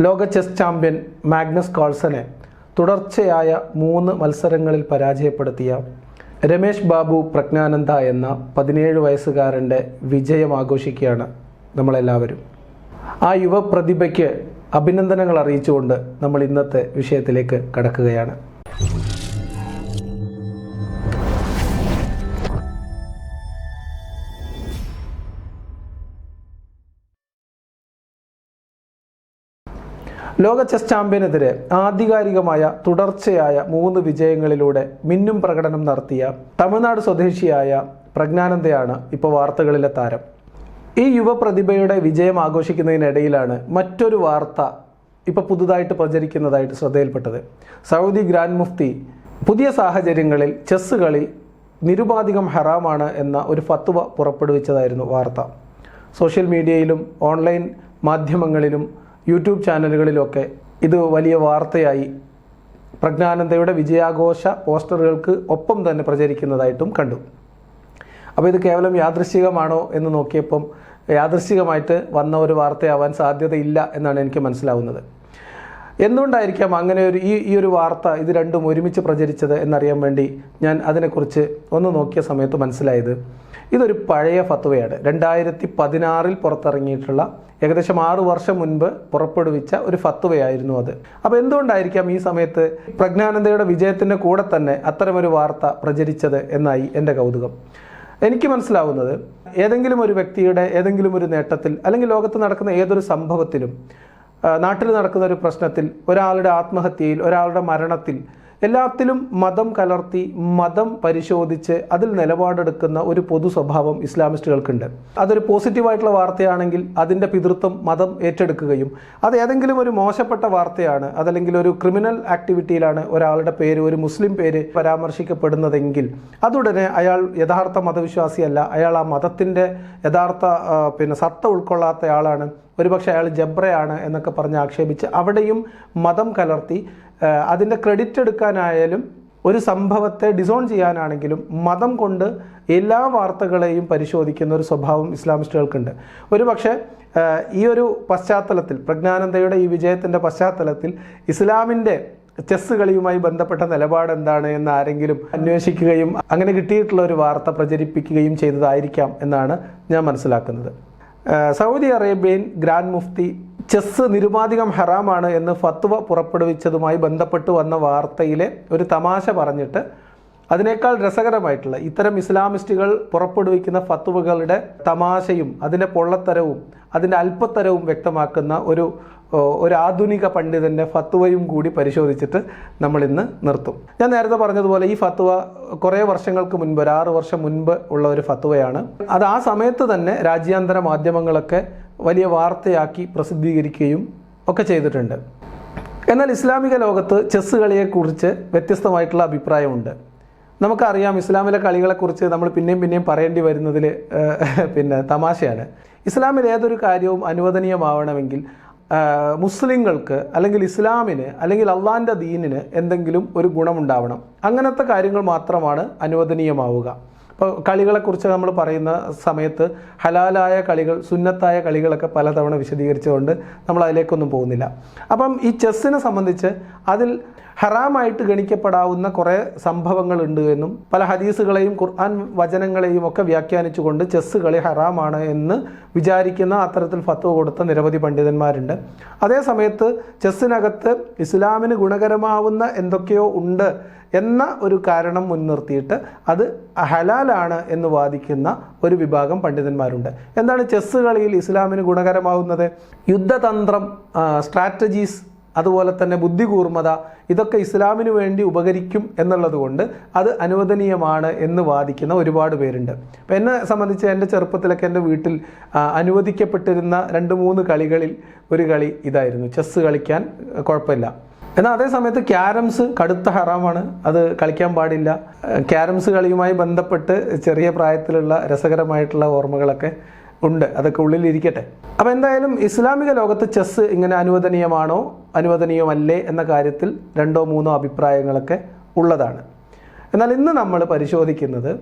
ലോക chess champion Magnus കാൾസനെ തുടർച്ചയായ 3 മത്സരങ്ങളിൽ പരാജയപ്പെടുത്തിയ രമേഷ് ബാബു പ്രജ്ഞാനന്ദ എന്ന 17 വയസ്സുകാരൻ്റെ വിജയം ആഘോഷിക്കുകയാണ് നമ്മളെല്ലാവരും. ആ യുവ പ്രതിഭയ്ക്ക് അഭിനന്ദനങ്ങൾ അറിയിച്ചുകൊണ്ട് നമ്മൾ ഇന്നത്തെ വിഷയത്തിലേക്ക് കടക്കുകയാണ്. ലോക ചെസ് ചാമ്പ്യനെതിരെ ആധികാരികമായ തുടർച്ചയായ 3 വിജയങ്ങളിലൂടെ മിന്നും പ്രകടനം നടത്തിയ തമിഴ്നാട് സ്വദേശിയായ പ്രജ്ഞാനന്ദയാണ് ഇപ്പോൾ വാർത്തകളിലെ താരം. ഈ യുവ പ്രതിഭയുടെ വിജയം ആഘോഷിക്കുന്നതിനിടയിലാണ് മറ്റൊരു വാർത്ത ഇപ്പോൾ പുതുതായിട്ട് പ്രചരിക്കുന്നതായിട്ട് ശ്രദ്ധയിൽപ്പെട്ടത്. സൗദി ഗ്രാൻഡ് മുഫ്തി പുതിയ സാഹചര്യങ്ങളിൽ ചെസ്സ് കളി നിരുപാധികം ഹറാമാണ് എന്ന ഒരു ഫത്വ പുറപ്പെടുവിച്ചതായിരുന്നു വാർത്ത. സോഷ്യൽ മീഡിയയിലും ഓൺലൈൻ മാധ്യമങ്ങളിലും യൂട്യൂബ് ചാനലുകളിലൊക്കെ ഇത് വലിയ വാർത്തയായി പ്രജ്ഞാനന്ദയുടെ വിജയാഘോഷ പോസ്റ്ററുകൾക്ക് ഒപ്പം തന്നെ പ്രചരിക്കുന്നതായിട്ടും കണ്ടു. അപ്പോൾ ഇത് കേവലം യാദൃശ്ചികമാണോ എന്ന് നോക്കിയപ്പം യാദൃശ്ചികമായിട്ട് വന്ന ഒരു വാർത്തയാവാൻ സാധ്യതയില്ല എന്നാണ് എനിക്ക് മനസ്സിലാവുന്നത്. എന്തുകൊണ്ടായിരിക്കാം അങ്ങനെ ഈ ഒരു വാർത്ത ഇത് രണ്ടും ഒരുമിച്ച് പ്രചരിച്ചത് എന്നറിയാൻ വേണ്ടി ഞാൻ അതിനെക്കുറിച്ച് ഒന്ന് നോക്കിയ സമയത്ത് മനസ്സിലായത് ഇതൊരു പഴയ ഫത്വയാണ്. 2016 പുറത്തിറങ്ങിയിട്ടുള്ള ഏകദേശം 6 വർഷം മുൻപ് പുറപ്പെടുവിച്ച ഒരു ഫത്വയായിരുന്നു അത്. അപ്പോൾ എന്തുകൊണ്ടായിരിക്കാം ഈ സമയത്ത് പ്രജ്ഞാനന്ദയുടെ വിജയത്തിൻ്റെ കൂടെ തന്നെ അത്തരമൊരു വാർത്ത പ്രചരിച്ചത് എന്നായി എൻ്റെ കൗതുകം. എനിക്ക് മനസ്സിലാവുന്നത് ഏതെങ്കിലും ഒരു വ്യക്തിയുടെ ഏതെങ്കിലും ഒരു നേട്ടത്തിൽ അല്ലെങ്കിൽ ലോകത്ത് നടക്കുന്ന ഏതൊരു സംഭവത്തിലും നാട്ടിൽ നടക്കുന്ന ഒരു പ്രശ്നത്തിൽ ഒരാളുടെ ആത്മഹത്യയിൽ ഒരാളുടെ മരണത്തിൽ എല്ലാത്തിലും മതം കലർത്തി മതം പരിശോധിച്ച് അതിൽ നിലപാടെടുക്കുന്ന ഒരു പൊതു സ്വഭാവം ഇസ്ലാമിസ്റ്റുകൾക്കുണ്ട്. അതൊരു പോസിറ്റീവായിട്ടുള്ള വാർത്തയാണെങ്കിൽ അതിൻ്റെ പിതൃത്വം മതം ഏറ്റെടുക്കുകയും അത് ഏതെങ്കിലും ഒരു മോശപ്പെട്ട വാർത്തയാണ് അതല്ലെങ്കിൽ ഒരു ക്രിമിനൽ ആക്ടിവിറ്റിയിലാണ് ഒരാളുടെ പേര് ഒരു മുസ്ലിം പേര് പരാമർശിക്കപ്പെടുന്നതെങ്കിൽ അതുടനെ അയാൾ യഥാർത്ഥ മതവിശ്വാസിയല്ല, അയാൾ ആ മതത്തിൻ്റെ യഥാർത്ഥ സത്ത ഉൾക്കൊള്ളാത്തയാളാണ്, ഒരുപക്ഷെ അയാൾ ജബ്രയാണ് എന്നൊക്കെ പറഞ്ഞ് ആക്ഷേപിച്ച് അവിടെയും മതം കലർത്തി അതിൻ്റെ ക്രെഡിറ്റ് എടുക്കാനായാലും ഒരു സംഭവത്തെ ഡിസോൺ ചെയ്യാനാണെങ്കിലും മതം കൊണ്ട് എല്ലാ വാർത്തകളെയും പരിശോധിക്കുന്ന ഒരു സ്വഭാവം ഇസ്ലാമിസ്റ്റുകൾക്കുണ്ട്. ഒരുപക്ഷെ ഈ ഒരു പശ്ചാത്തലത്തിൽ പ്രജ്ഞാനന്ദയുടെ ഈ വിജയത്തിൻ്റെ പശ്ചാത്തലത്തിൽ ഇസ്ലാമിൻ്റെ ചെസ്സ് കളിയുമായി ബന്ധപ്പെട്ട നിലപാട് എന്താണ് എന്ന് ആരെങ്കിലും അന്വേഷിക്കുകയും അങ്ങനെ കിട്ടിയിട്ടുള്ള ഒരു വാർത്ത പ്രചരിപ്പിക്കുകയും ചെയ്തതായിരിക്കാം എന്നാണ് ഞാൻ മനസ്സിലാക്കുന്നത്. Saudi Arabian grand Mufti chess നിരുപാധികം ഹറാമാണ് എന്ന് ഫത്വ പുറപ്പെടുവിച്ചതുമായി ബന്ധപ്പെട്ട് വന്ന വാർത്തയിലെ ഒരു തമാശ പറഞ്ഞിട്ട് അതിനേക്കാൾ രസകരമായിട്ടുള്ള ഇത്തരം ഇസ്ലാമിസ്റ്റുകൾ പുറപ്പെടുവിക്കുന്ന ഫത്വകളുടെ തമാശയും അതിൻ്റെ പൊള്ളത്തരവും അതിൻ്റെ അല്പത്തരവും വ്യക്തമാക്കുന്ന ഒരു ആധുനിക പണ്ഡിതൻ്റെ ഫത്വയും കൂടി പരിശോധിച്ചിട്ട് നമ്മളിന്ന് നിർത്തും. ഞാൻ നേരത്തെ പറഞ്ഞതുപോലെ ഈ ഫത്വ കുറേ വർഷങ്ങൾക്ക് മുൻപ് 6 വർഷം മുൻപ് ഉള്ള ഒരു ഫത്വയാണ്. അത് ആ സമയത്ത് തന്നെ രാജ്യാന്തര മാധ്യമങ്ങളൊക്കെ വലിയ വാർത്തയാക്കി പ്രസിദ്ധീകരിക്കുകയും ഒക്കെ ചെയ്തിട്ടുണ്ട്. എന്നാൽ ഇസ്ലാമിക ലോകത്ത് ചെസ്സ് കളിയെക്കുറിച്ച് വ്യത്യസ്തമായിട്ടുള്ള അഭിപ്രായമുണ്ട്. നമുക്കറിയാം ഇസ്ലാമിലെ കളികളെക്കുറിച്ച് നമ്മൾ പിന്നെയും പറയേണ്ടി വരുന്നതിൽ തമാശയാണ്. ഇസ്ലാമിൽ ഏതൊരു കാര്യവും അനുവദനീയമാവണമെങ്കിൽ മുസ്ലിങ്ങൾക്ക് അല്ലെങ്കിൽ ഇസ്ലാമിന് അല്ലെങ്കിൽ അള്ളാൻ്റെ ദീനിന് എന്തെങ്കിലും ഒരു ഗുണമുണ്ടാവണം. അങ്ങനത്തെ കാര്യങ്ങൾ മാത്രമാണ് അനുവദനീയമാവുക. ഇപ്പോൾ കളികളെക്കുറിച്ച് നമ്മൾ പറയുന്ന സമയത്ത് ഹലാലായ കളികൾ സുന്നത്തായ കളികളൊക്കെ പലതവണ വിശദീകരിച്ചുകൊണ്ട് നമ്മൾ അതിലേക്കൊന്നും പോകുന്നില്ല. അപ്പം ഈ ചെസ്സിനെ സംബന്ധിച്ച് അതിൽ ഹറാമായിട്ട് ഗണിക്കപ്പെടാവുന്ന കുറേ സംഭവങ്ങളുണ്ട് എന്നും പല ഹദീസുകളെയും ഖുർആൻ വചനങ്ങളെയും ഒക്കെ വ്യാഖ്യാനിച്ചുകൊണ്ട് ചെസ്സ് കളി ഹറാമാണ് എന്ന് വിചാരിക്കുന്ന അത്തരത്തിൽ ഫത്വ കൊടുത്ത നിരവധി പണ്ഡിതന്മാരുണ്ട്. അതേ സമയത്ത് ചെസ്സിനകത്ത് ഇസ്ലാമിന് ഗുണകരമാവുന്ന എന്തൊക്കെയോ ഉണ്ട് എന്ന ഒരു കാരണം മുൻനിർത്തിയിട്ട് അത് ഹലാലാണ് എന്ന് വാദിക്കുന്ന ഒരു വിഭാഗം പണ്ഡിതന്മാരുണ്ട്. എന്താണ് ചെസ്സ് കളിയിൽ ഇസ്ലാമിന് ഗുണകരമാവുന്നത്? യുദ്ധതന്ത്രം, സ്ട്രാറ്റജീസ്, അതുപോലെ തന്നെ ബുദ്ധികൂർമ്മത, ഇതൊക്കെ ഇസ്ലാമിന് വേണ്ടി ഉപകരിക്കും എന്നുള്ളത് കൊണ്ട് അത് അനുവദനീയമാണ് എന്ന് വാദിക്കുന്ന ഒരുപാട് പേരുണ്ട്. അപ്പം എന്നെ സംബന്ധിച്ച് എൻ്റെ ചെറുപ്പത്തിലൊക്കെ എൻ്റെ വീട്ടിൽ അനുവദിക്കപ്പെട്ടിരുന്ന 2-3 കളികളിൽ ഒരു കളി ഇതായിരുന്നു. ചെസ്സ് കളിക്കാൻ കുഴപ്പമില്ല. എന്നാൽ അതേ സമയത്ത് ക്യാരംസ് കടുത്ത ഹറാമാണ്, അത് കളിക്കാൻ പാടില്ല. ക്യാരംസ് കളിയുമായി ബന്ധപ്പെട്ട് ചെറിയ പ്രായത്തിലുള്ള രസകരമായിട്ടുള്ള ഓർമ്മകളൊക്കെ ഉണ്ട്, അതൊക്കെ ഉള്ളിലിരിക്കട്ടെ. അപ്പോൾ എന്തായാലും ഇസ്ലാമിക ലോകത്ത് ചെസ്സ് ഇങ്ങനെ അനുവദനീയമാണോ അനുവദനീയമല്ലേ എന്ന കാര്യത്തിൽ 2-3 അഭിപ്രായങ്ങളൊക്കെ ഉള്ളതാണ്. എന്നാൽ ഇന്ന് നമ്മൾ പരിശോധിക്കുന്നത്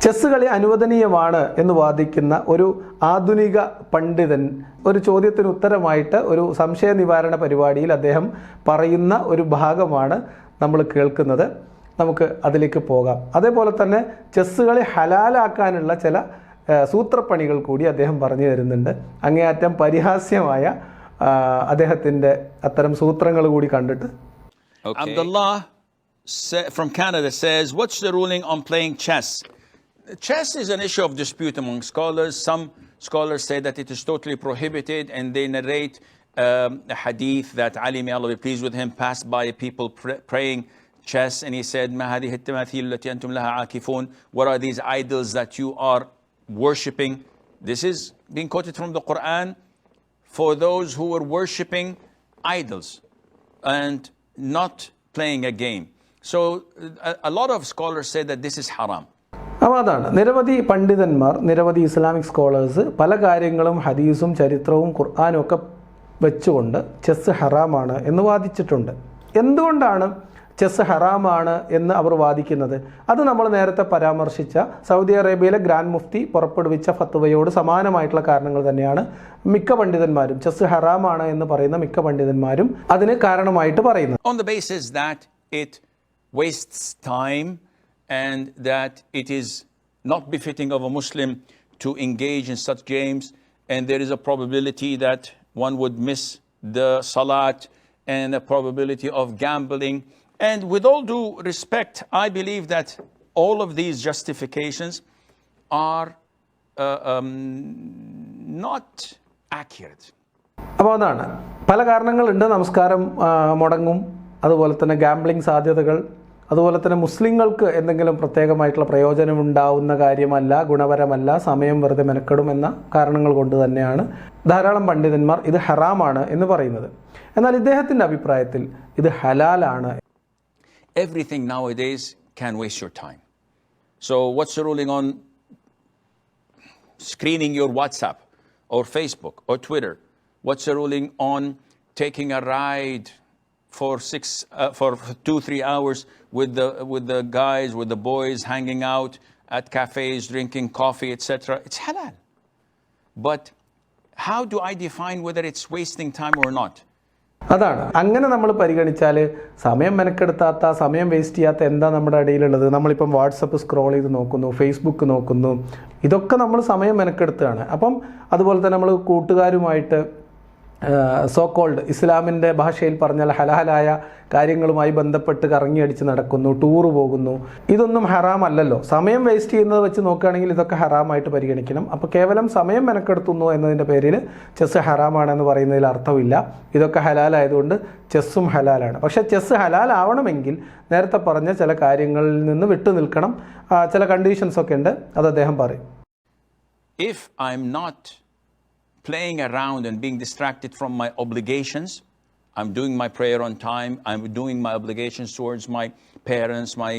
ചെസ്സ് കളി അനുവദനീയമാണ് എന്ന് വാദിക്കുന്ന ഒരു ആധുനിക പണ്ഡിതൻ ഒരു ചോദ്യത്തിന് ഉത്തരമായിട്ട് ഒരു സംശയ നിവാരണ പരിപാടിയിൽ അദ്ദേഹം പറയുന്ന ഒരു ഭാഗമാണ് നമ്മൾ കേൾക്കുന്നത്. നമുക്ക് അതിലേക്ക് പോകാം. അതേപോലെ തന്നെ ചെസ്സ് കളി ഹലാലാക്കാനുള്ള ചില സൂത്രപ്പണികൾ കൂടി അദ്ദേഹം പറഞ്ഞു തരുന്നുണ്ട്. അങ്ങേയറ്റം പരിഹാസ്യമായ അദ്ദേഹത്തിൻ്റെ അത്തരം സൂത്രങ്ങൾ കൂടി കണ്ടിട്ട് Abdullah from Canada says, what's the ruling on playing chess? Chess is an issue of dispute among scholars. Some scholars say that it is totally prohibited, and they narrate a hadith that Ali, may Allah be pleased with him, passed by people praying chess, and he said, "Ma hadhihi at-tamathil allati antum laha aakifun?" What are these idols that you are worshipping? This is being quoted from the Quran for those who were worshipping idols and not playing a game. So a lot of scholars say that this is haram. അപ്പോൾ അതാണ് നിരവധി പണ്ഡിതന്മാർ, നിരവധി Islamic scholars പല കാര്യങ്ങളും ഹദീസും ചരിത്രവും ഖുർആനും ഒക്കെ വെച്ചുകൊണ്ട് ചെസ്സ് ഹറാമാണ് എന്ന് വാദിച്ചിട്ടുണ്ട്. എന്തുകൊണ്ടാണ് ചെസ്സ് ഹറാമാണ് എന്ന് അവർ വാദിക്കുന്നത്? അത് നമ്മൾ നേരത്തെ പരാമർശിച്ച സൗദി അറേബ്യയിലെ ഗ്രാൻഡ് മുഫ്തി പുറപ്പെടുവിച്ച ഫത്വയോട് സമാനമായിട്ടുള്ള കാരണങ്ങൾ തന്നെയാണ് മിക്ക പണ്ഡിതന്മാരും, ചെസ്സ് ഹറാമാണ് എന്ന് പറയുന്ന മിക്ക പണ്ഡിതന്മാരും അതിന് കാരണമായിട്ട് പറയുന്നത്. On the basis that it wastes time and that it is not befitting of a Muslim to engage in such games, and there is a probability that one would miss the salat and a probability of gambling. And with all due respect, I believe that all of these justifications are not accurate. അപ്പോൾ അതാണ് പല കാരണങ്ങളുണ്ട്. നമസ്കാരം മുടങ്ങും, അതുപോലെ തന്നെ gambling സാധ്യതകൾ, അതുപോലെ തന്നെ മുസ്ലിങ്ങൾക്ക് എന്തെങ്കിലും പ്രത്യേകമായിട്ടുള്ള പ്രയോജനമുണ്ടാവുന്ന കാര്യമല്ല, ഗുണപരമല്ല, സമയം വെറുതെ മെനക്കെടും എന്ന കാരണങ്ങൾ കൊണ്ട് തന്നെയാണ് ധാരാളം പണ്ഡിതന്മാർ ഇത് ഹറാമാണ് എന്ന് പറയുന്നത്. എന്നാൽ ഇദ്ദേഹത്തിൻ്റെ അഭിപ്രായത്തിൽ ഇത് ഹലാലാണ്. Everything nowadays can waste your time. So what's the ruling on screening your WhatsApp or Facebook or Twitter? What's the ruling on taking a ride for 2-3 hours with the guys, with the boys, hanging out at cafes, drinking coffee, etc.? It's halal. But how do I define whether it's wasting time or not? അതാണ്. അങ്ങനെ നമ്മൾ പരിഗണിച്ചാൽ സമയം മെനക്കെടുത്താത്ത, സമയം waste ചെയ്യാത്ത എന്താ നമ്മുടെ ഇടയിലുള്ളത്? നമ്മളിപ്പം വാട്സപ്പ് സ്ക്രോൾ ചെയ്ത് നോക്കുന്നു, ഫേസ്ബുക്ക് നോക്കുന്നു, ഇതൊക്കെ നമ്മൾ സമയം മെനക്കെടുത്തുകയാണ്. അപ്പം അതുപോലെ തന്നെ നമ്മൾ കൂട്ടുകാരുമായിട്ട് സോ കോൾഡ് ഇസ്ലാമിൻ്റെ ഭാഷയിൽ പറഞ്ഞാൽ ഹലാലായ കാര്യങ്ങളുമായി ബന്ധപ്പെട്ട് കറങ്ങിയടിച്ച് നടക്കുന്നു, ടൂറ് പോകുന്നു. ഇതൊന്നും ഹറാം അല്ലല്ലോ. സമയം വേസ്റ്റ് ചെയ്യുന്നത് വെച്ച് നോക്കുകയാണെങ്കിൽ ഇതൊക്കെ ഹറാമായിട്ട് പരിഗണിക്കണം. അപ്പോൾ കേവലം സമയം മെനക്കെടുത്തുന്നു എന്നതിൻ്റെ പേരിൽ ചെസ്സ് ഹറാമാണെന്ന് പറയുന്നതിൽ അർത്ഥമില്ല. ഇതൊക്കെ ഹലാലായതുകൊണ്ട് ചെസ്സും ഹലാലാണ്. പക്ഷേ ചെസ്സ് ഹലാലാവണമെങ്കിൽ നേരത്തെ പറഞ്ഞ ചില കാര്യങ്ങളിൽ നിന്ന് വിട്ടു നിൽക്കണം. ചില കണ്ടീഷൻസൊക്കെ ഉണ്ട്, അത് അദ്ദേഹം പറയും. If I'm not playing around and being distracted from my obligations, I'm doing my prayer on time, I'm doing my obligations towards my parents, my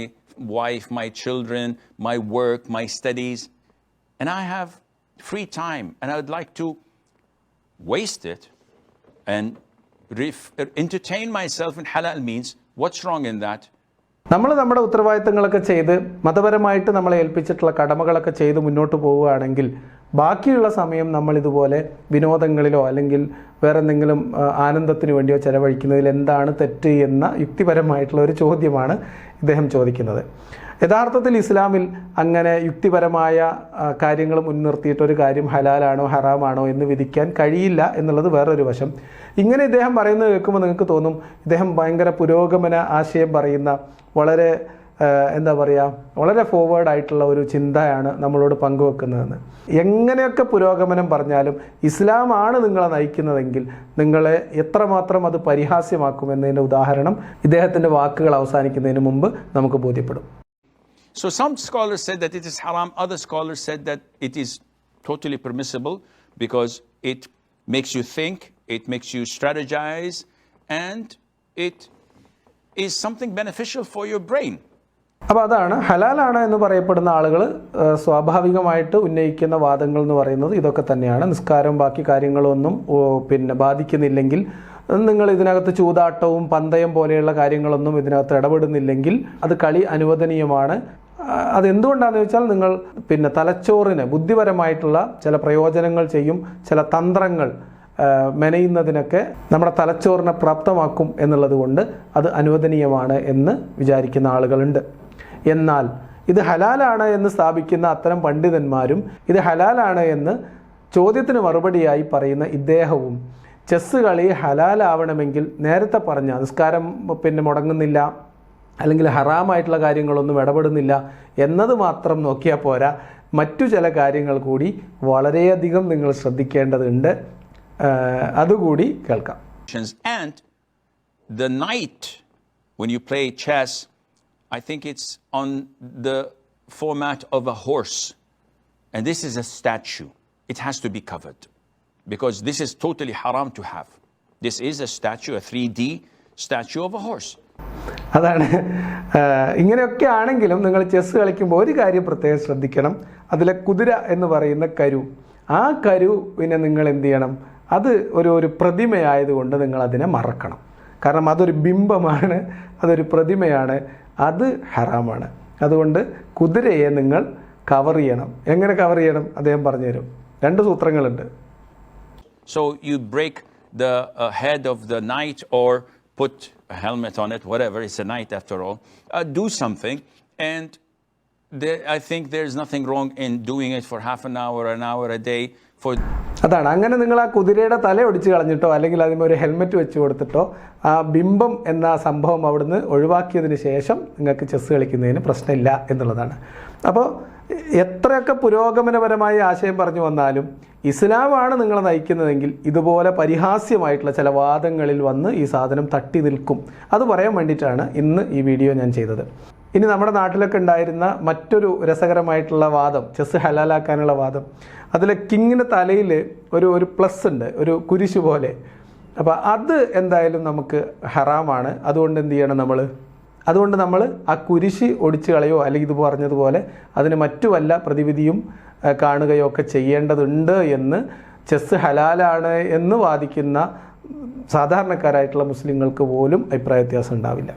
wife, my children, my work, my studies, and I have free time and I would like to waste it and entertain myself in halal means, what's wrong in that? നമ്മൾ നമ്മുടെ ഉത്തരവാദിത്തങ്ങളൊക്കെ ചെയ്ത് മതപരമായിട്ട് നമ്മളെ ഏൽപ്പിച്ചിട്ടുള്ള കടമകളൊക്കെ ചെയ്ത് മുന്നോട്ട് പോവുകയാണെങ്കിൽ ബാക്കിയുള്ള സമയം നമ്മൾ ഇതുപോലെ വിനോദങ്ങളിലോ അല്ലെങ്കിൽ വേറെ എന്തെങ്കിലും ആനന്ദത്തിന് വേണ്ടിയോ ചെലവഴിക്കുന്നതിൽ എന്താണ് തെറ്റ് എന്ന യുക്തിപരമായിട്ടുള്ള ഒരു ചോദ്യമാണ് ഇദ്ദേഹം ചോദിക്കുന്നത്. യഥാർത്ഥത്തിൽ ഇസ്ലാമിൽ അങ്ങനെ യുക്തിപരമായ കാര്യങ്ങൾ മുൻനിർത്തിയിട്ടൊരു കാര്യം ഹലാലാണോ ഹറാമാണോ എന്ന് വിധിക്കാൻ കഴിയില്ല എന്നുള്ളത് വേറൊരു വശം. ഇങ്ങനെ ഇദ്ദേഹം പറയുന്നത് കേൾക്കുമ്പോൾ നിങ്ങൾക്ക് തോന്നും ഇദ്ദേഹം ഭയങ്കര പുരോഗമന ആശയം പറയുന്ന വളരെ എന്താ പറയുക, വളരെ ഫോർവേഡ് ആയിട്ടുള്ള ഒരു ചിന്തയാണ് നമ്മളോട് പങ്കുവെക്കുന്നതെന്ന്. എങ്ങനെയൊക്കെ പുരോഗമനം പറഞ്ഞാലും ഇസ്ലാമാണ് നിങ്ങളെ നയിക്കുന്നതെങ്കിൽ നിങ്ങളെ എത്രമാത്രം അത് പരിഹാസ്യമാക്കുമെന്നതിൻ്റെ ഉദാഹരണം ഇദ്ദേഹത്തിൻ്റെ വാക്കുകൾ അവസാനിക്കുന്നതിന് മുമ്പ് നമുക്ക് ബോധ്യപ്പെടും. So some scholars said that it is haram, other scholars said that it is totally permissible because it makes you think, it makes you strategize, and it is something beneficial for your brain. അപ്പോൾ അതാണ് ഹലാലാണ് എന്ന് പറയപ്പെടുന്ന ആളുകൾ സ്വാഭാവികമായിട്ട് ഉന്നയിക്കുന്ന വാദങ്ങൾ എന്ന് പറയുന്നത് ഇതൊക്കെ തന്നെയാണ്. നിസ്കാരം ബാക്കി കാര്യങ്ങളൊന്നും ബാധിക്കുന്നില്ലെങ്കിൽ, നിങ്ങൾ ഇതിനകത്ത് ചൂതാട്ടവും പന്തയം പോലെയുള്ള കാര്യങ്ങളൊന്നും ഇതിനകത്ത് ഇടപെടുന്നില്ലെങ്കിൽ അത് കളി അനുവദനീയമാണ്. അതെന്തുകൊണ്ടാണെന്ന് വെച്ചാൽ നിങ്ങൾ തലച്ചോറിന് ബുദ്ധിപരമായിട്ടുള്ള ചില പ്രയോജനങ്ങൾ ചെയ്യും, ചില തന്ത്രങ്ങൾ മെനയുന്നതിനൊക്കെ നമ്മുടെ തലച്ചോറിനെ പ്രാപ്തമാക്കും എന്നുള്ളത് കൊണ്ട് അത് അനുവദനീയമാണ് എന്ന് വിചാരിക്കുന്ന ആളുകളുണ്ട്. എന്നാൽ ഇത് ഹലാലാണ് എന്ന് സ്ഥാപിക്കുന്ന അത്തരം പണ്ഡിതന്മാരും ഇത് ഹലാലാണ് എന്ന് ചോദ്യത്തിന് മറുപടിയായി പറയുന്ന ഇദ്ദേഹവും ചെസ്സ് കളി ഹലാലാവണമെങ്കിൽ നേരത്തെ പറഞ്ഞ നിസ്കാരം മുടങ്ങുന്നില്ല, അല്ലെങ്കിൽ ഹറാമായിട്ടുള്ള കാര്യങ്ങളൊന്നും ഇടപെടുന്നില്ല എന്നത് മാത്രം നോക്കിയാൽ പോരാ, മറ്റു ചില കാര്യങ്ങൾ കൂടി വളരെയധികം നിങ്ങൾ ശ്രദ്ധിക്കേണ്ടതുണ്ട്. അതുകൂടി കേൾക്കാം. And the knight, when you play chess, I think it's on the format of a horse, and this is a statue. It has to be covered because this is totally haram to have. This is a statue, a 3D statue of a horse. അതാണ്. ഇങ്ങനെയൊക്കെ ആണെങ്കിലും നിങ്ങൾ chess കളിക്കുമ്പോൾ ഒരു കാര്യം പ്രത്യേകം ശ്രദ്ധിക്കണം. അതിലെ കുതിര എന്ന് പറയുന്ന കരു, ആ കരുവിനെ നിങ്ങൾ എന്ത് ചെയ്യണം, അത് ഒരു പ്രതിമയായതുകൊണ്ട് നിങ്ങൾ അതിനെ മറക്കണം. കാരണം അതൊരു ബിംബമാണ്, അതൊരു പ്രതിമയാണ്, അത് ഹറാമാണ്. അതുകൊണ്ട് കുതിരയെ നിങ്ങൾ കവർ ചെയ്യണം. എങ്ങനെ കവർ ചെയ്യണം അദ്ദേഹം പറഞ്ഞുതരും. 2 സൂത്രങ്ങളുണ്ട്. So you break the head of the knight or put a helmet on it, whatever, it's a knight after all. Do something, and I think there's nothing wrong in doing it for half an hour a day. അതാണ്. അങ്ങനെ നിങ്ങൾ ആ കുതിരയുടെ തല ഒടിച്ച് കളഞ്ഞിട്ടോ അല്ലെങ്കിൽ അതിന് ഒരു ഹെൽമെറ്റ് വെച്ച് കൊടുത്തിട്ടോ ആ ബിംബം എന്ന സംഭവം അവിടുന്ന് ഒഴിവാക്കിയതിന് ശേഷം നിങ്ങൾക്ക് ചെസ്സ് കളിക്കുന്നതിന് പ്രശ്നമില്ല എന്നുള്ളതാണ്. അപ്പോൾ എത്രയൊക്കെ പുരോഗമനപരമായ ആശയം പറഞ്ഞു വന്നാലും ഇസ്ലാമാണ് നിങ്ങളെ നയിക്കുന്നതെങ്കിൽ ഇതുപോലെ പരിഹാസ്യമായിട്ടുള്ള ചില വാദങ്ങളിൽ വന്ന് ഈ സാധനം തട്ടി നിൽക്കും. അത് പറയാൻ വേണ്ടിയിട്ടാണ് ഇന്ന് ഈ വീഡിയോ ഞാൻ ചെയ്തത്. ഇനി നമ്മുടെ നാട്ടിലൊക്കെ ഉണ്ടായിരുന്ന മറ്റൊരു രസകരമായിട്ടുള്ള വാദം, ചെസ്സ് ഹലാലാക്കാനുള്ള വാദം, അതിൽ കിങ്ങിൻ്റെ തലയിൽ ഒരു പ്ലസ് ഉണ്ട്, ഒരു കുരിശ് പോലെ. അപ്പോൾ അത് എന്തായാലും നമുക്ക് ഹറാമാണ്. അതുകൊണ്ട് എന്ത് ചെയ്യണം നമ്മൾ ആ കുരിശ് ഒടിച്ച് കളയോ അല്ലെങ്കിൽ ഇത് പറഞ്ഞതുപോലെ അതിന് മറ്റു വല്ല പ്രതിവിധിയും കാണുകയോ ഒക്കെ ചെയ്യേണ്ടതുണ്ട് എന്ന് ചെസ്സ് ഹലാലാണ് എന്ന് വാദിക്കുന്ന സാധാരണക്കാരായിട്ടുള്ള മുസ്ലിങ്ങൾക്ക് പോലും അഭിപ്രായ വ്യത്യാസം ഉണ്ടാവില്ല.